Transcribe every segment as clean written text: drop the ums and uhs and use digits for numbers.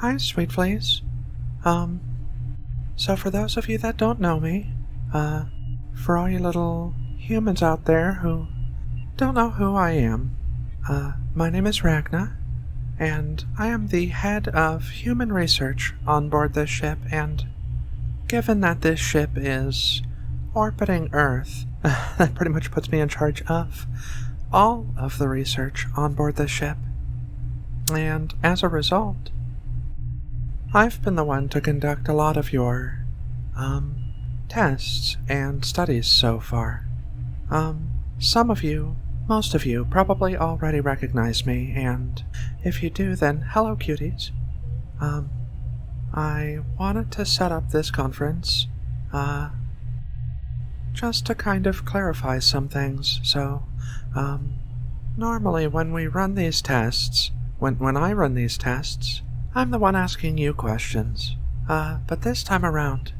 Hi, sweet fleas. So for those of you that don't know me, for all you little humans out there who don't know who I am, my name is Ragna, and I am the head of human research on board this ship, and given that this ship is orbiting Earth, that pretty much puts me in charge of all of the research on board this ship. And as a result, I've been the one to conduct a lot of your, tests and studies so far. Some of you, most of you, probably already recognize me, and if you do, then hello, cuties. I wanted to set up this conference, just to kind of clarify some things. So, normally when we run these tests, when I run these tests, I'm the one asking you questions. But this time around,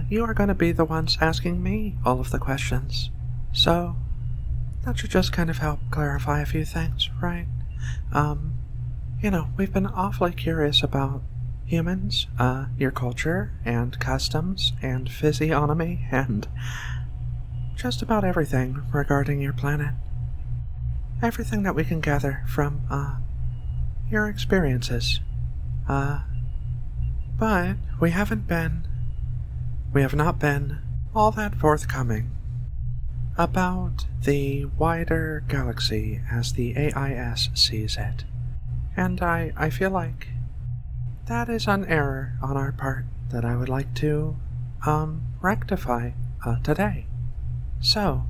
you are going to be the ones asking me all of the questions. So, that should just kind of help clarify a few things, right? We've been awfully curious about humans, your culture, and customs, and physiognomy, and just about everything regarding your planet. Everything that we can gather from, your experiences. But we have not been all that forthcoming about the wider galaxy as the AIS sees it. And I feel like that is an error on our part that I would like to, rectify, today. So,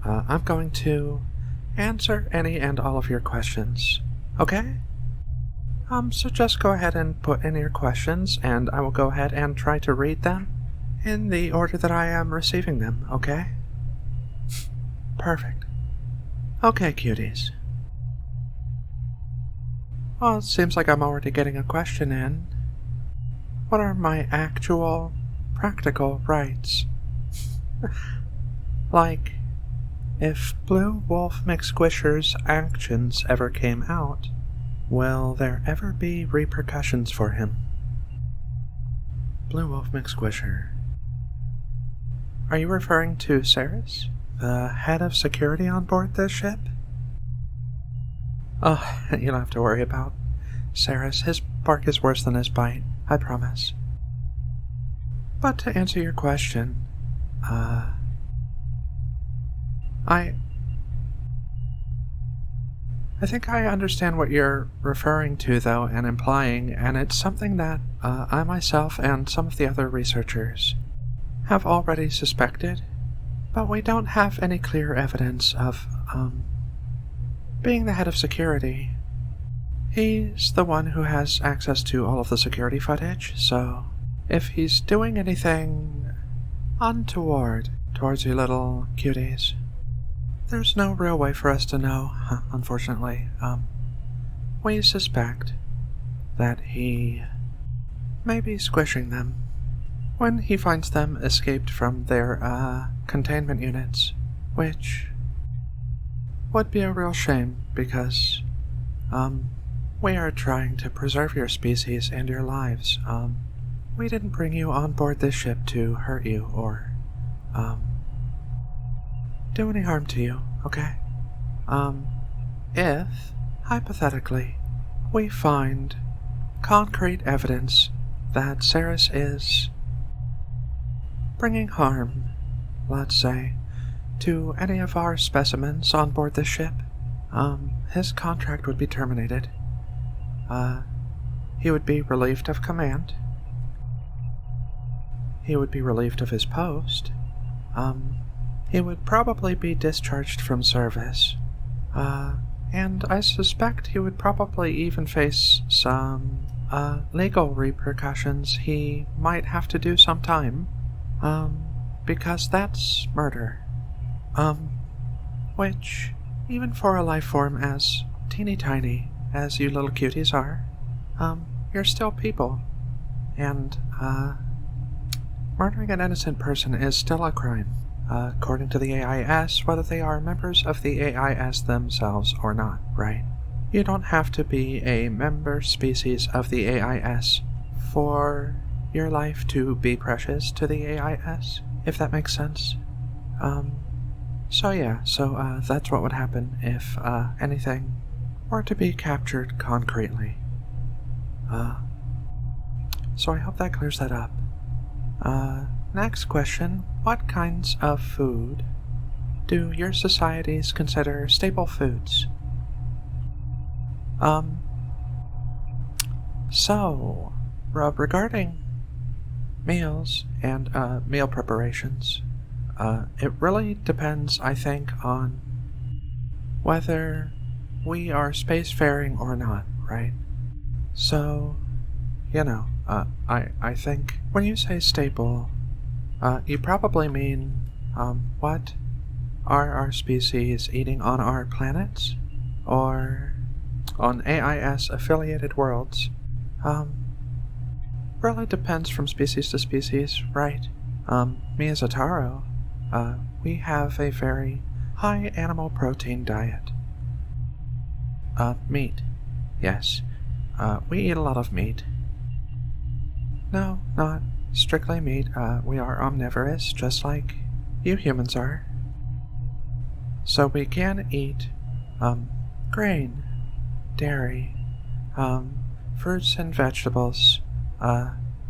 I'm going to answer any and all of your questions, okay? So just go ahead and put in your questions, and I will go ahead and try to read them in the order that I am receiving them, okay? Perfect. Okay, cuties. Well, it seems like I'm already getting a question in. What are my actual, practical rights? Like, if Blue Wolf McSquisher's actions ever came out, will there ever be repercussions for him? Blue Wolf McSquisher. Are you referring to Saris, the head of security on board this ship? Oh, you don't have to worry about Saris. His bark is worse than his bite, I promise. But to answer your question, I think I understand what you're referring to, though, and implying, and it's something that I myself and some of the other researchers have already suspected, but we don't have any clear evidence of, being the head of security. He's the one who has access to all of the security footage, so if he's doing anything untoward towards you little cuties, there's no real way for us to know, unfortunately. We suspect that he may be squishing them when he finds them escaped from their, containment units, which would be a real shame because, we are trying to preserve your species and your lives. We didn't bring you on board this ship to hurt you or, do any harm to you, okay? If, hypothetically, we find concrete evidence that Saris is bringing harm, let's say, to any of our specimens on board this ship, his contract would be terminated. He would be relieved of command. He would be relieved of his post. He would probably be discharged from service. And I suspect he would probably even face some, legal repercussions he might have to do sometime. Because that's murder. Which, even for a life form as teeny tiny as you little cuties are, you're still people. And, murdering an innocent person is still a crime. According to the AIS, whether they are members of the AIS themselves or not, right? You don't have to be a member species of the AIS for your life to be precious to the AIS, if that makes sense. So that's what would happen if anything were to be captured concretely. So I hope that clears that up. Next question, what kinds of food do your societies consider staple foods? Regarding meals and meal preparations, it really depends, I think, on whether we are spacefaring or not, right? So, I think when you say staple, you probably mean, what are our species eating on our planets? Or on AIS-affiliated worlds? Really depends from species to species, right? Me as a Taro, we have a very high animal protein diet. Meat. Yes. We eat a lot of meat. No, not strictly meat. We are omnivorous, just like you humans are. So we can eat, grain, dairy, fruits and vegetables,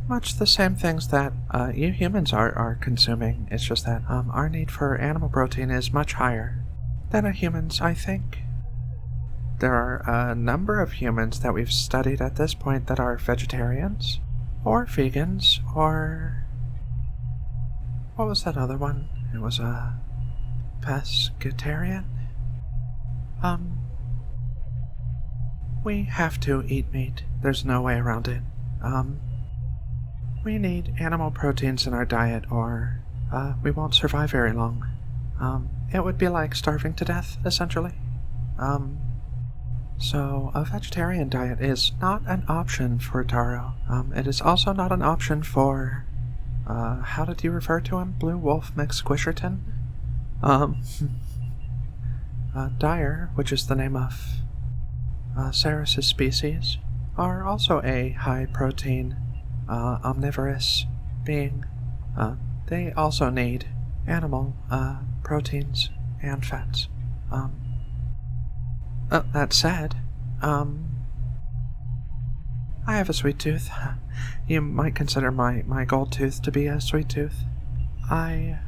much the same things that you humans are consuming. It's just that our need for animal protein is much higher than a human's, I think. There are a number of humans that we've studied at this point that are vegetarians, or vegans, or... what was that other one? It was a pescatarian? We have to eat meat. There's no way around it. We need animal proteins in our diet or we won't survive very long. It would be like starving to death, essentially. So a vegetarian diet is not an option for Taro. It is also not an option for, how did you refer to him? Blue Wolf McSquisherton? Dyer, which is the name of Ceres' species, are also a high-protein, omnivorous being. They also need animal proteins and fats. That said, I have a sweet tooth. You might consider my gold tooth to be a sweet tooth. I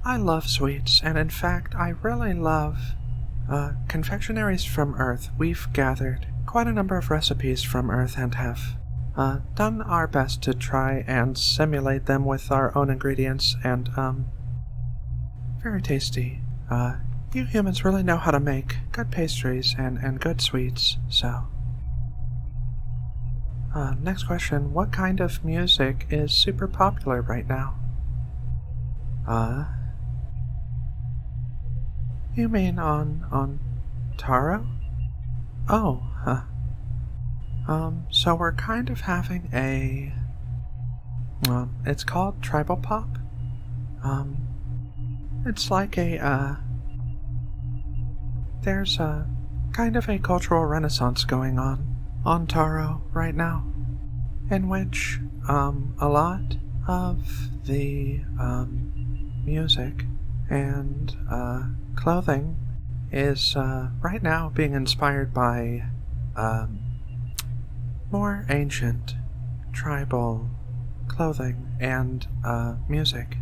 love sweets, and in fact, I really love confectionaries from Earth. We've gathered quite a number of recipes from Earth and have done our best to try and simulate them with our own ingredients, and very tasty. You humans really know how to make good pastries and good sweets, so... next question, what kind of music is super popular right now? You mean on Taro? Oh, so we're kind of having a... it's called tribal pop. It's like a, there's a kind of a cultural renaissance going on Taro right now, in which, a lot of the, music and, clothing is, right now being inspired by, more ancient, tribal clothing and, music,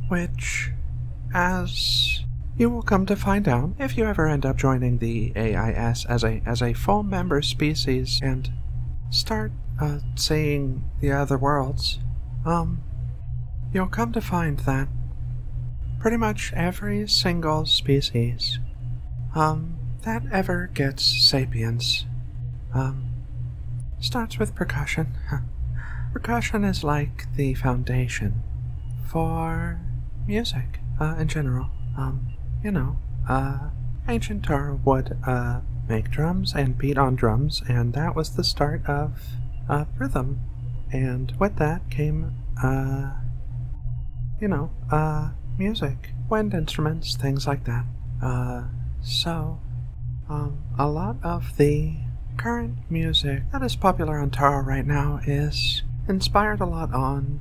which, as you will come to find out if you ever end up joining the AIS as a full member species and start, seeing the other worlds, you'll come to find that pretty much every single species, that ever gets sapience, starts with percussion. Percussion is like the foundation for music, in general. Ancient Taro would, make drums and beat on drums, and that was the start of, rhythm. And with that came, music, wind instruments, things like that. A lot of the current music that is popular on Taro right now is inspired a lot on,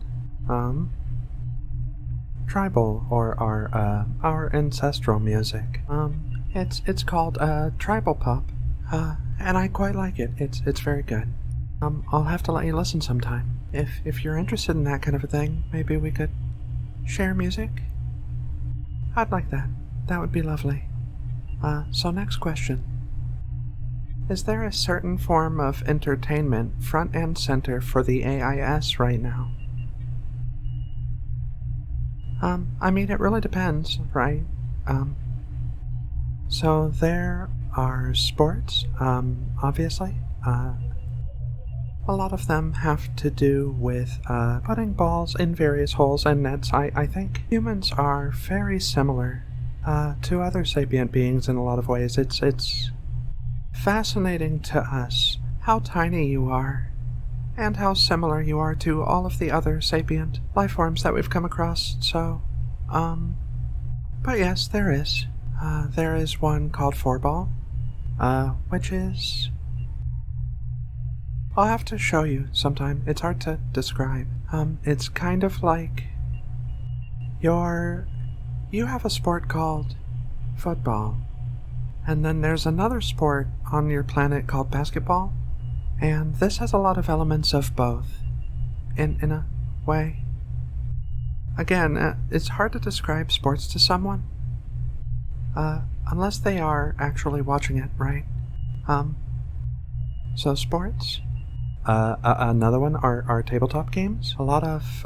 tribal or our ancestral music. It's called, tribal pop, and I quite like it. It's very good. I'll have to let you listen sometime. If you're interested in that kind of a thing, maybe we could share music? I'd like that. That would be lovely. So next question. Is there a certain form of entertainment front and center for the AIS right now? I mean, it really depends, right? So there are sports, obviously. A lot of them have to do with putting balls in various holes and nets. I think humans are very similar to other sapient beings in a lot of ways. It's fascinating to us how tiny you are and how similar you are to all of the other sapient life forms that we've come across. So, but yes, there is. There is one called Fourball, which is... I'll have to show you sometime. It's hard to describe. It's kind of like you have a sport called football, and then there's another sport on your planet called basketball, and this has a lot of elements of both, in a way. Again, it's hard to describe sports to someone, unless they are actually watching it, right? So sports. Another one are tabletop games. A lot of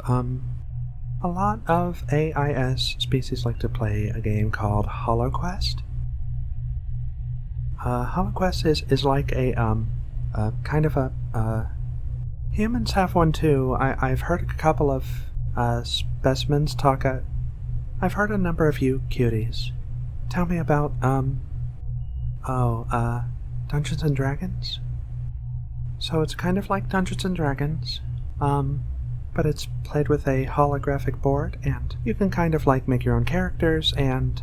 AIS species like to play a game called HoloQuest. HoloQuest is like a kind of a humans have one too. I've heard a couple of specimens talk. I've heard a number of you cuties tell me about Dungeons and Dragons. So it's kind of like Dungeons and Dragons, but it's played with a holographic board, and you can kind of like make your own characters, and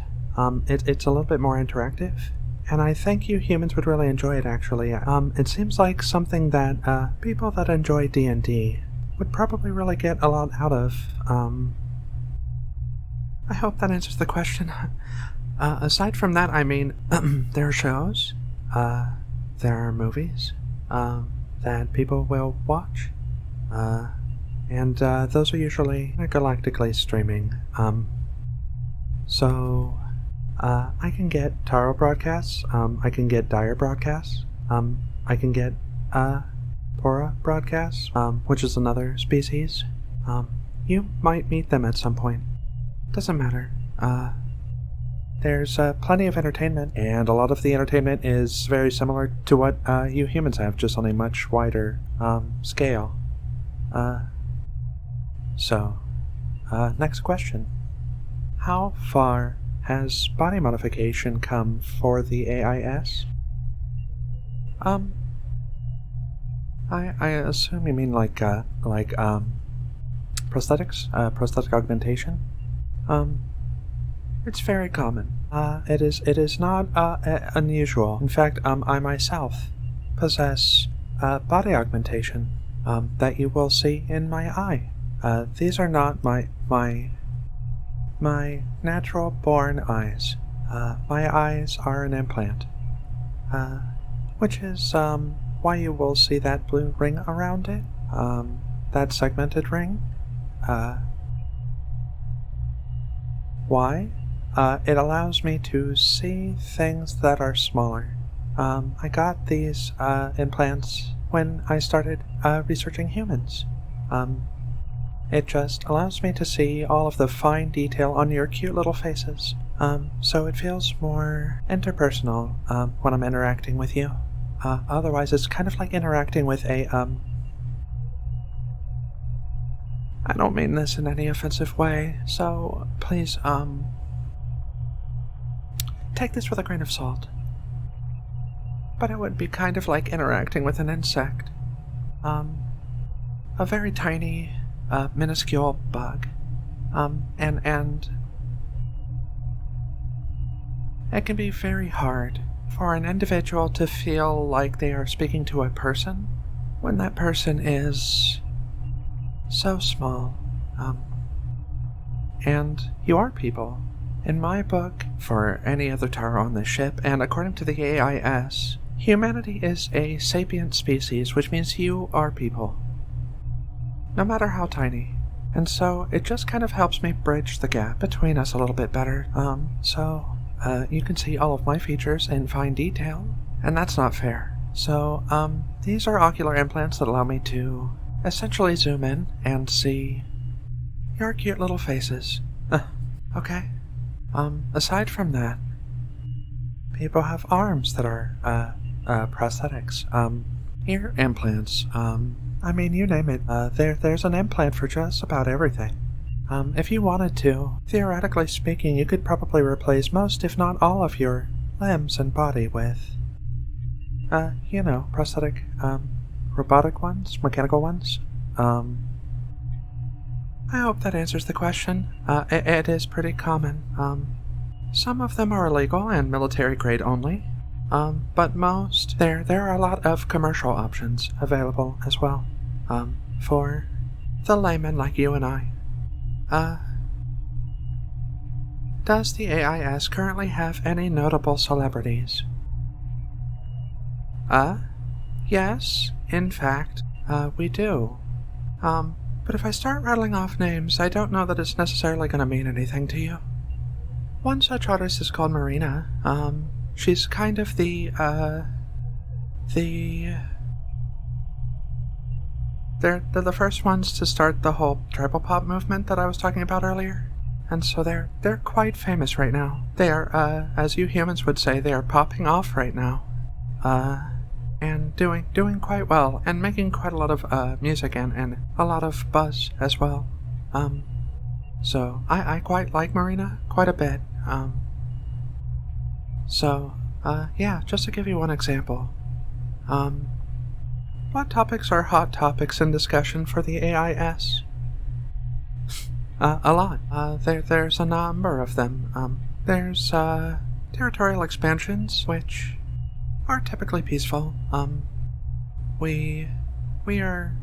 it's a little bit more interactive. And I think you humans would really enjoy it, actually. It seems like something that people that enjoy D&D would probably really get a lot out of. I hope that answers the question. Aside from that, I mean, there are shows, there are movies, that people will watch, and those are usually galactically streaming. So I can get Taro broadcasts, I can get Dire broadcasts, I can get Pora broadcasts, which is another species. You might meet them at some point. Doesn't matter. There's plenty of entertainment, and a lot of the entertainment is very similar to what you humans have, just on a much wider scale. Next question. How far has body modification come for the AIS? I assume you mean like prosthetics, prosthetic augmentation. It's very common. It is not unusual. In fact, I myself possess body augmentation that you will see in my eye. These are not my natural born eyes. My eyes are an implant, which is why you will see that blue ring around it, that segmented ring. Why? It allows me to see things that are smaller. I got these implants when I started researching humans. It just allows me to see all of the fine detail on your cute little faces. So it feels more interpersonal when I'm interacting with you. Otherwise, it's kind of like interacting with a I don't mean this in any offensive way, so please, take this with a grain of salt. But it would be kind of like interacting with an insect. A very tiny, minuscule bug. And it can be very hard for an individual to feel like they are speaking to a person when that person is so small. And you are people. In my book, for any other Taro on this ship, and according to the AIS, humanity is a sapient species, which means you are people. No matter how tiny. And so it just kind of helps me bridge the gap between us a little bit better. You can see all of my features in fine detail, and that's not fair. So, these are ocular implants that allow me to essentially zoom in and see your cute little faces. Okay. Aside from that, people have arms that are, prosthetics. Ear implants. I mean, you name it. There's an implant for just about everything. If you wanted to, theoretically speaking, you could probably replace most, if not all, of your limbs and body with, prosthetic, robotic ones, mechanical ones. I hope that answers the question. It is pretty common. Some of them are illegal and military grade only. But most, there are a lot of commercial options available as well, for the layman like you and I. Does the AIS currently have any notable celebrities? Yes, in fact, we do. But if I start rattling off names, I don't know that it's necessarily going to mean anything to you. One such artist is called Marina. She's kind of they're the first ones to start the whole tribal pop movement that I was talking about earlier. And so they're quite famous right now. They are, as you humans would say, they are popping off right now. And doing quite well, and making quite a lot of, music and a lot of buzz as well. So I quite like Marina, quite a bit. Yeah, just to give you one example. What topics are hot topics in discussion for the AIS? A lot. There's a number of them. There's, territorial expansions, which are typically peaceful. We are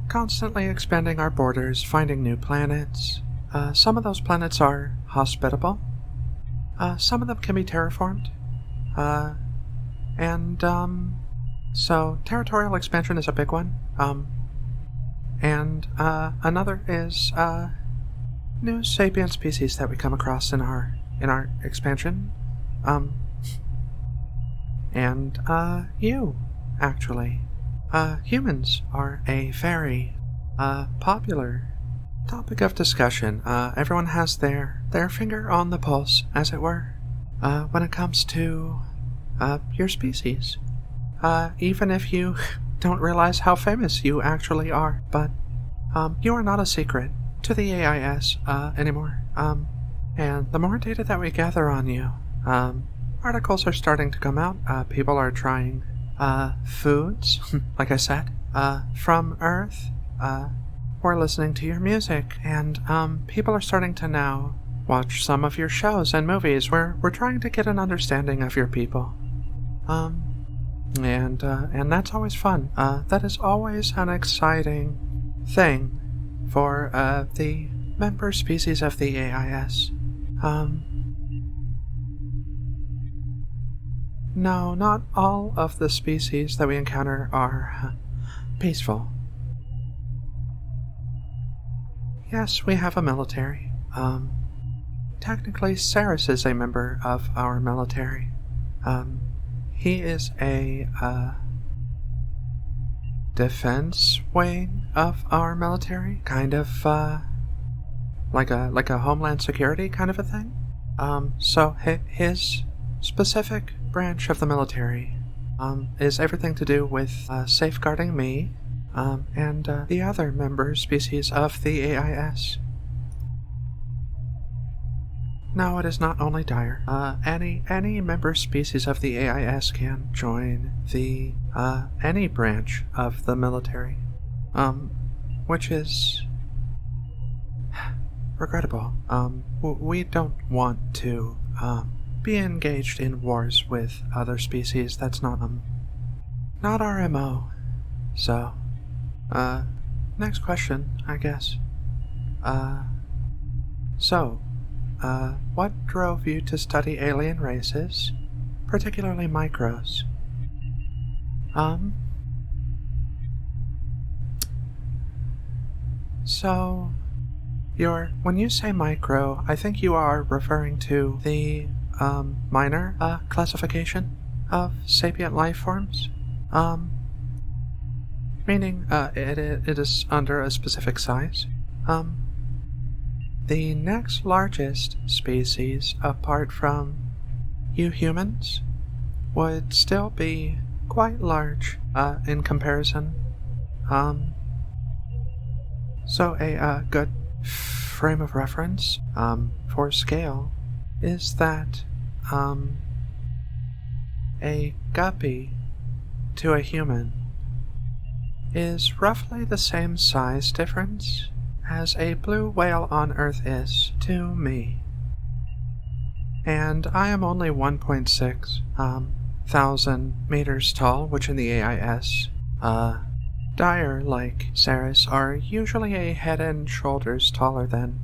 constantly expanding our borders, finding new planets. Some of those planets are hospitable. Some of them can be terraformed. So territorial expansion is a big one. Another is, new sapient species that we come across in our expansion. You, actually. Humans are a very, popular topic of discussion. Everyone has their finger on the pulse, as it were, when it comes to, your species. Even if you don't realize how famous you actually are. But, you are not a secret to the AIS, anymore. And the more data that we gather on you, articles are starting to come out. People are trying, foods, like I said, from Earth. We're listening to your music, and, people are starting to now watch some of your shows and movies. We're trying to get an understanding of your people. And that's always fun. That is always an exciting thing for, the member species of the AIS. No, not all of the species that we encounter are, peaceful. Yes, we have a military. Technically, Saris is a member of our military. He is a, defense wing of our military, kind of, like a homeland security kind of a thing. So his specific branch of the military, is everything to do with, safeguarding me, and the other member species of the AIS. No, it is not only dire. Any member species of the AIS can join the, any branch of the military, which is regrettable. We don't want to, be engaged in wars with other species. That's not our MO. So, next question, I guess. What drove you to study alien races, particularly micros? So, when you say micro, I think you are referring to the, minor, classification of sapient life forms? Meaning, it is under a specific size? The next largest species, apart from you humans, would still be quite large, in comparison. So a good frame of reference, for scale is that, a guppy to a human is roughly the same size difference as a blue whale on Earth is to me. And I am only 1.6 thousand meters tall, which in the AIS, dire like Ceres are usually a head and shoulders taller than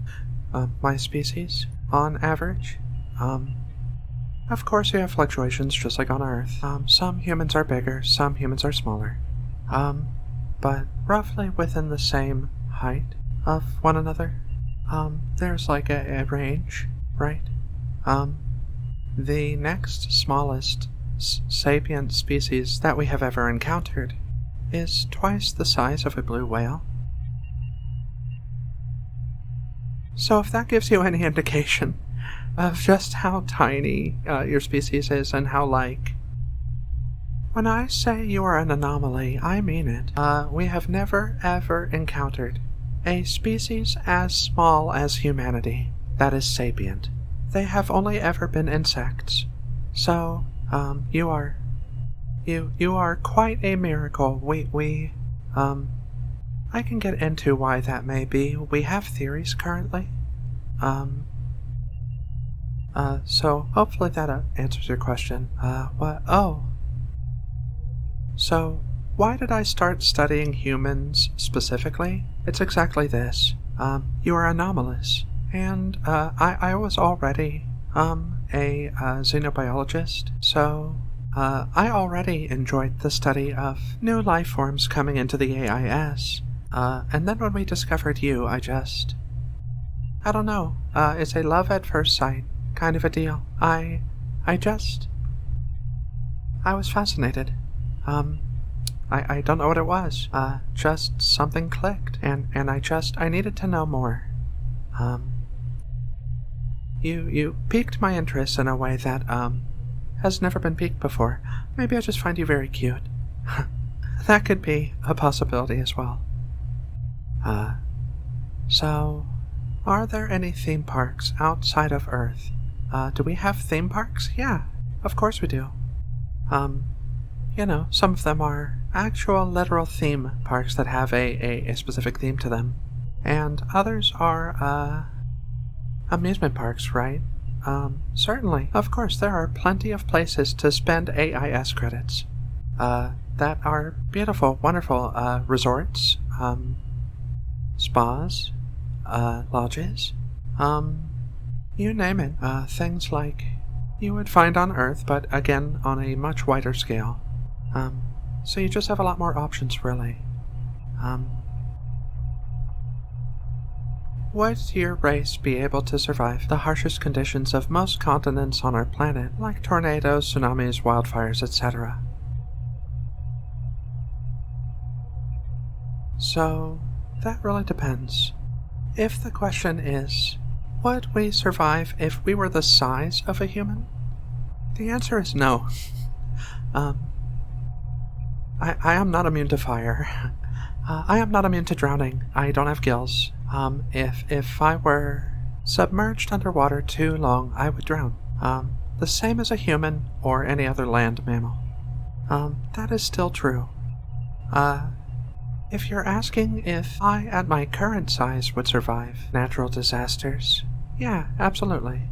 my species on average. Of course you have fluctuations just like on Earth. Some humans are bigger, some humans are smaller. But roughly within the same height of one another. There's like a range, right? The next smallest sapient species that we have ever encountered is twice the size of a blue whale. So if that gives you any indication of just how tiny your species is and how when I say you are an anomaly, I mean it. We have never ever encountered a species as small as humanity that is sapient. They have only ever been insects. So, you are quite a miracle. I can get into why that may be. We have theories currently. So hopefully that answers your question. So, why did I start studying humans specifically? It's exactly this. You are anomalous. And, I was already, a xenobiologist, so, I already enjoyed the study of new life forms coming into the AIS. And then when we discovered you, I don't know, it's a love at first sight kind of a deal. I was fascinated. I don't know what it was. Just something clicked, and I needed to know more. You piqued my interest in a way that, has never been piqued before. Maybe I just find you very cute. That could be a possibility as well. So, are there any theme parks outside of Earth? Do we have theme parks? Yeah, of course we do. Some of them are actual literal theme parks that have a specific theme to them. And others are, amusement parks, right? Certainly. Of course, there are plenty of places to spend AIS credits. That are beautiful, wonderful, resorts, spas, lodges, you name it. Things like you would find on Earth, but again, on a much wider scale. So you just have a lot more options, really. Would your race be able to survive the harshest conditions of most continents on our planet, like tornadoes, tsunamis, wildfires, etc.? So, that really depends. If the question is, would we survive if we were the size of a human? The answer is no. I am not immune to fire. I am not immune to drowning. I don't have gills. If I were submerged underwater too long, I would drown. The same as a human or any other land mammal. That is still true. If you're asking if I, at my current size, would survive natural disasters, yeah, absolutely.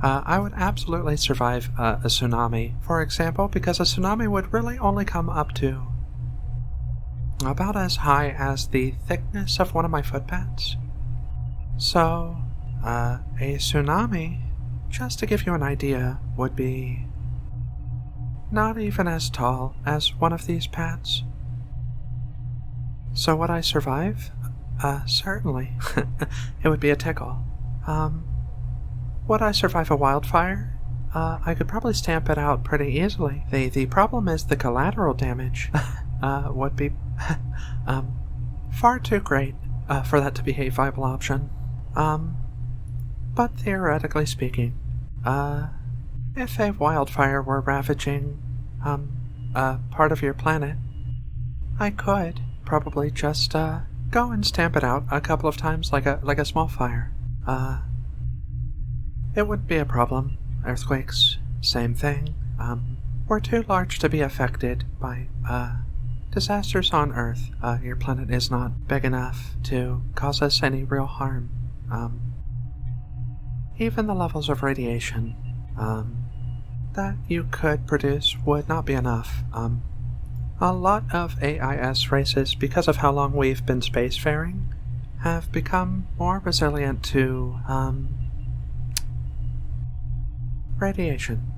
I would absolutely survive a tsunami, for example, because a tsunami would really only come up to about as high as the thickness of one of my footpads. So, a tsunami, just to give you an idea, would be not even as tall as one of these pads. So would I survive? Certainly. It would be a tickle. Would I survive a wildfire? I could probably stamp it out pretty easily. The problem is the collateral damage would be far too great for that to be a viable option. But theoretically speaking, if a wildfire were ravaging a part of your planet, I could probably just go and stamp it out a couple of times like a small fire. It wouldn't be a problem. Earthquakes, same thing. We're too large to be affected by disasters on Earth. Your planet is not big enough to cause us any real harm. Even the levels of radiation that you could produce would not be enough. A lot of AIS races, because of how long we've been spacefaring, have become more resilient to radiation,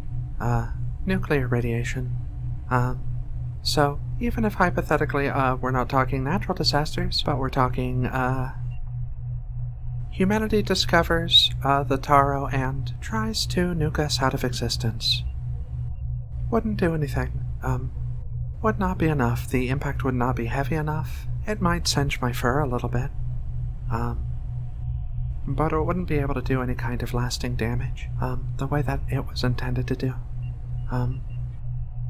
nuclear radiation. So even if hypothetically we're not talking natural disasters, but we're talking humanity discovers the Taro and tries to nuke us out of existence. Wouldn't do anything. Would not be enough. The impact would not be heavy enough. It might singe my fur a little bit. But it wouldn't be able to do any kind of lasting damage, the way that it was intended to do.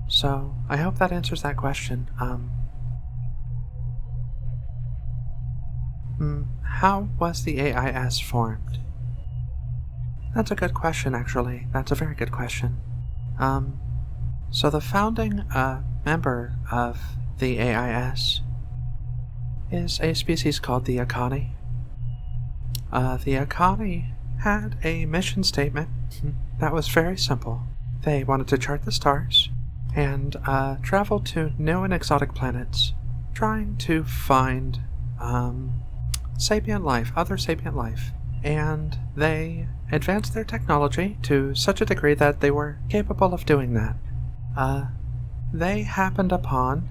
So, I hope that answers that question. How was the AIS formed? That's a good question, actually. That's a very good question. So the founding member of the AIS is a species called the Akani. The Akani had a mission statement that was very simple. They wanted to chart the stars and travel to new and exotic planets, trying to find sapient life, other sapient life. And they advanced their technology to such a degree that they were capable of doing that. They happened upon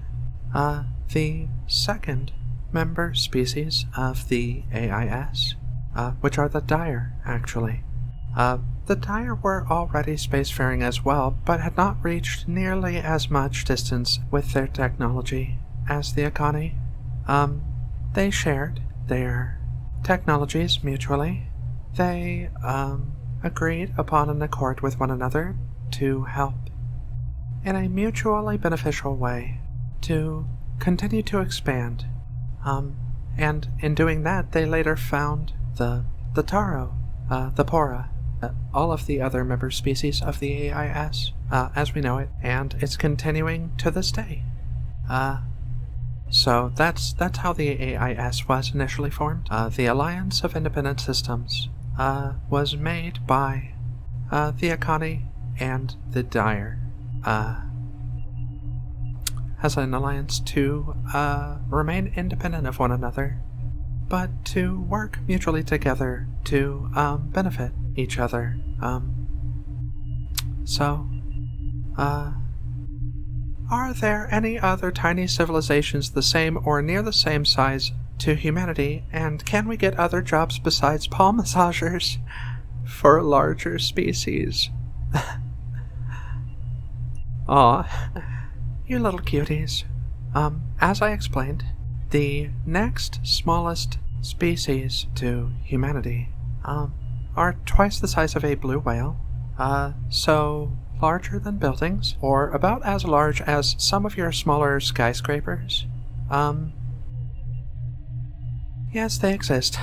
the second member species of the AIS, which are the Dire, actually. The Dire were already spacefaring as well, but had not reached nearly as much distance with their technology as the Akani. They shared their technologies mutually. They agreed upon an accord with one another to help in a mutually beneficial way to continue to expand. And in doing that, they later found the Taro, the Pora, all of the other member species of the AIS, as we know it, and it's continuing to this day. So that's how the AIS was initially formed. The Alliance of Independent Systems was made by the Akani and the Dire as an alliance to remain independent of one another, but to work mutually together to benefit each other. Are there any other tiny civilizations the same or near the same size to humanity, and can we get other jobs besides paw massagers for larger species? Aw, you little cuties. As I explained, the next smallest species to humanity are twice the size of a blue whale, so larger than buildings, or about as large as some of your smaller skyscrapers. Yes, they exist.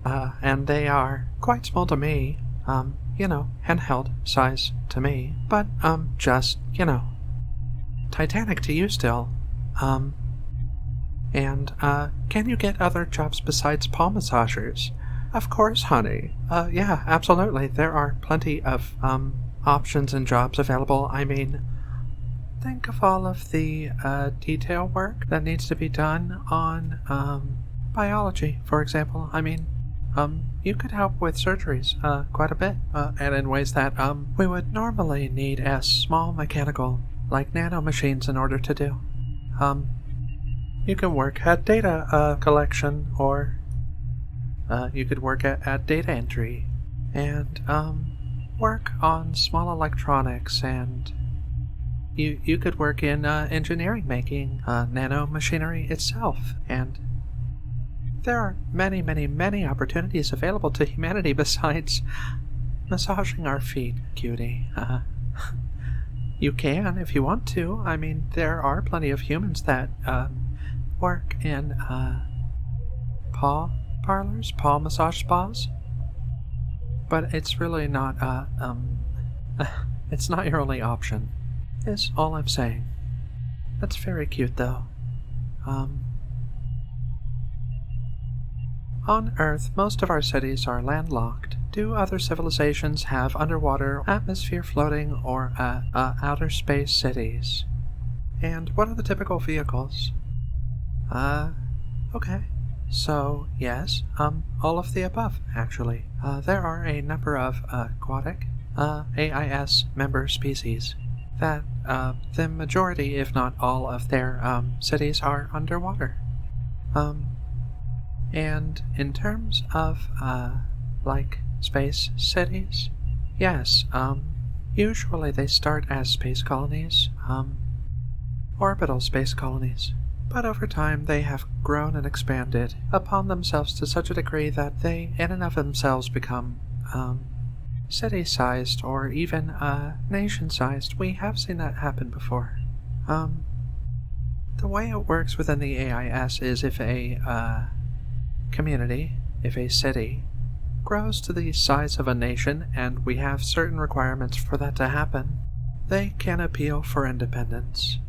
And they are quite small to me, handheld size to me, but, just, Titanic to you still. And, can you get other jobs besides paw massagers Of course, honey. Yeah, absolutely. There are plenty of, options and jobs available. I mean, think of all of the, detail work that needs to be done on, biology, for example. I mean, you could help with surgeries, quite a bit, and in ways that, we would normally need as small mechanical, like nanomachines in order to do. You can work at data, collection, or, you could work at data entry, and, work on small electronics, and you could work in, engineering, making, nanomachinery itself, and there are many, many, many opportunities available to humanity besides massaging our feet, cutie. You can if you want to. I mean, there are plenty of humans that work in paw parlors, paw massage spas, but it's really not it's not your only option. Is all I'm saying. That's very cute, though. On Earth, most of our cities are landlocked. Do other civilizations have underwater, atmosphere floating, or outer space cities? And what are the typical vehicles? Okay. So, yes, all of the above, actually. There are a number of aquatic AIS member species that the majority, if not all, of their cities are underwater. And in terms of, like, space cities, yes, usually they start as space colonies, orbital space colonies. But over time they have grown and expanded upon themselves to such a degree that they, in and of themselves, become, city-sized or even, nation-sized. We have seen that happen before. The way it works within the AIS is if a, community, if a city, grows to the size of a nation and we have certain requirements for that to happen, they can appeal for independence.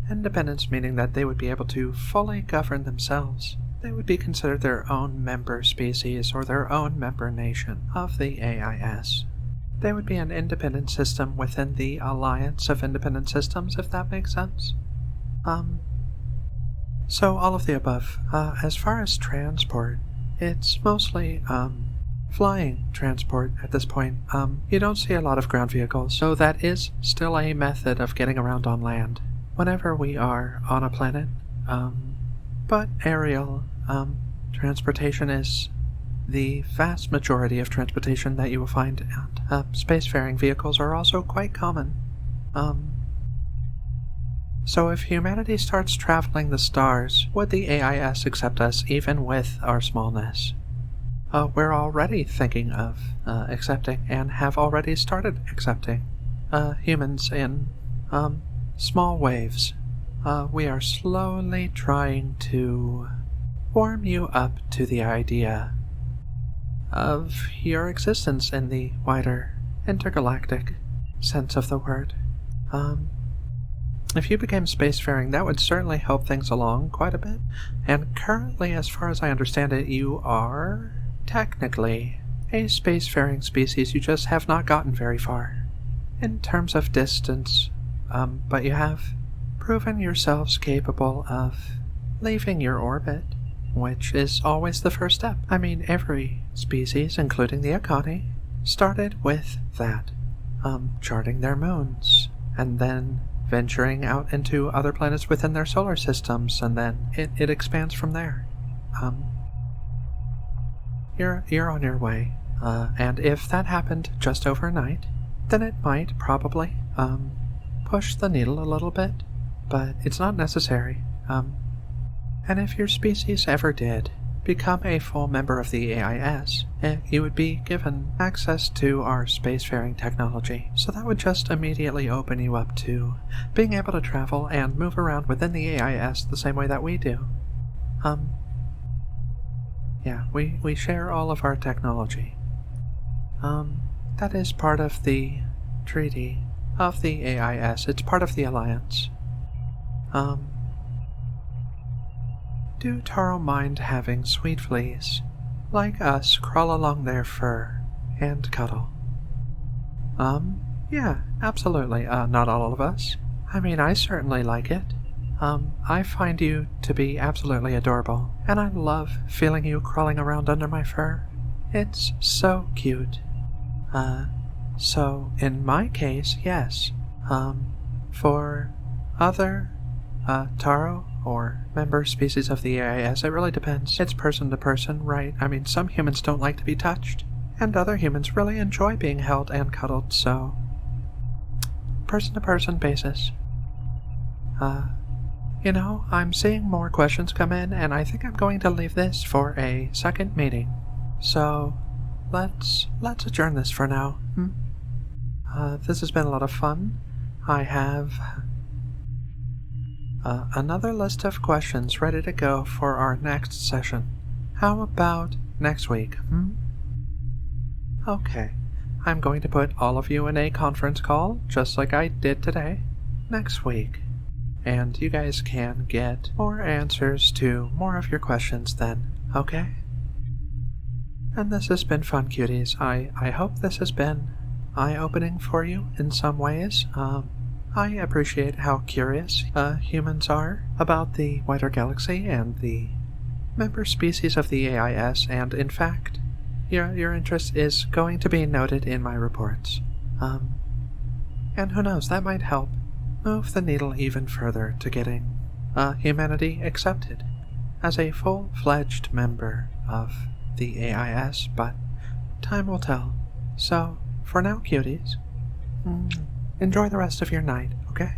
Independence meaning that they would be able to fully govern themselves. They would be considered their own member species or their own member nation of the AIS. They would be an independent system within the Alliance of Independent Systems, if that makes sense. So all of the above. As far as transport, it's mostly, flying transport at this point. You don't see a lot of ground vehicles, so that is still a method of getting around on land whenever we are on a planet. But aerial, transportation is the vast majority of transportation that you will find, and spacefaring vehicles are also quite common. So if humanity starts traveling the stars, would the AIS accept us even with our smallness? We're already thinking of accepting and have already started accepting humans in small waves. We are slowly trying to warm you up to the idea of your existence in the wider intergalactic sense of the word. If you became spacefaring, that would certainly help things along quite a bit. And currently, as far as I understand it, you are technically a spacefaring species. You just have not gotten very far in terms of distance, but you have proven yourselves capable of leaving your orbit, which is always the first step. I mean, every species, including the Akani, started with that, charting their moons, and then venturing out into other planets within their solar systems, and then it expands from there. You're on your way, and if that happened just overnight, then it might probably push the needle a little bit, but it's not necessary. And if your species ever did become a full member of the AIS, you would be given access to our spacefaring technology, so that would just immediately open you up to being able to travel and move around within the AIS the same way that we do. Yeah, we share all of our technology. That is part of the treaty of the AIS. It's part of the Alliance. Do Taro mind having sweet fleas? like us, crawl along their fur and cuddle. Yeah, absolutely. Not all of us. I mean, I certainly like it. I find you to be absolutely adorable, and I love feeling you crawling around under my fur. It's so cute. So in my case, yes. For other, Taro or member species of the AIS, it really depends. It's person to person, right? I mean, some humans don't like to be touched, and other humans really enjoy being held and cuddled, so person to person basis. I'm seeing more questions come in, and I think I'm going to leave this for a second meeting. So, let's adjourn this for now. This has been a lot of fun. I have another list of questions ready to go for our next session. How about next week, Okay. I'm going to put all of you in a conference call, just like I did today, next week. And you guys can get more answers to more of your questions then, okay? And this has been fun, cuties. I hope this has been eye-opening for you in some ways. I appreciate how curious humans are about the wider galaxy and the member species of the AIS, and in fact, your interest is going to be noted in my reports. And who knows, that might help move the needle even further to getting humanity accepted as a full-fledged member of the AIS, but time will tell. So, for now, cuties, enjoy the rest of your night, okay?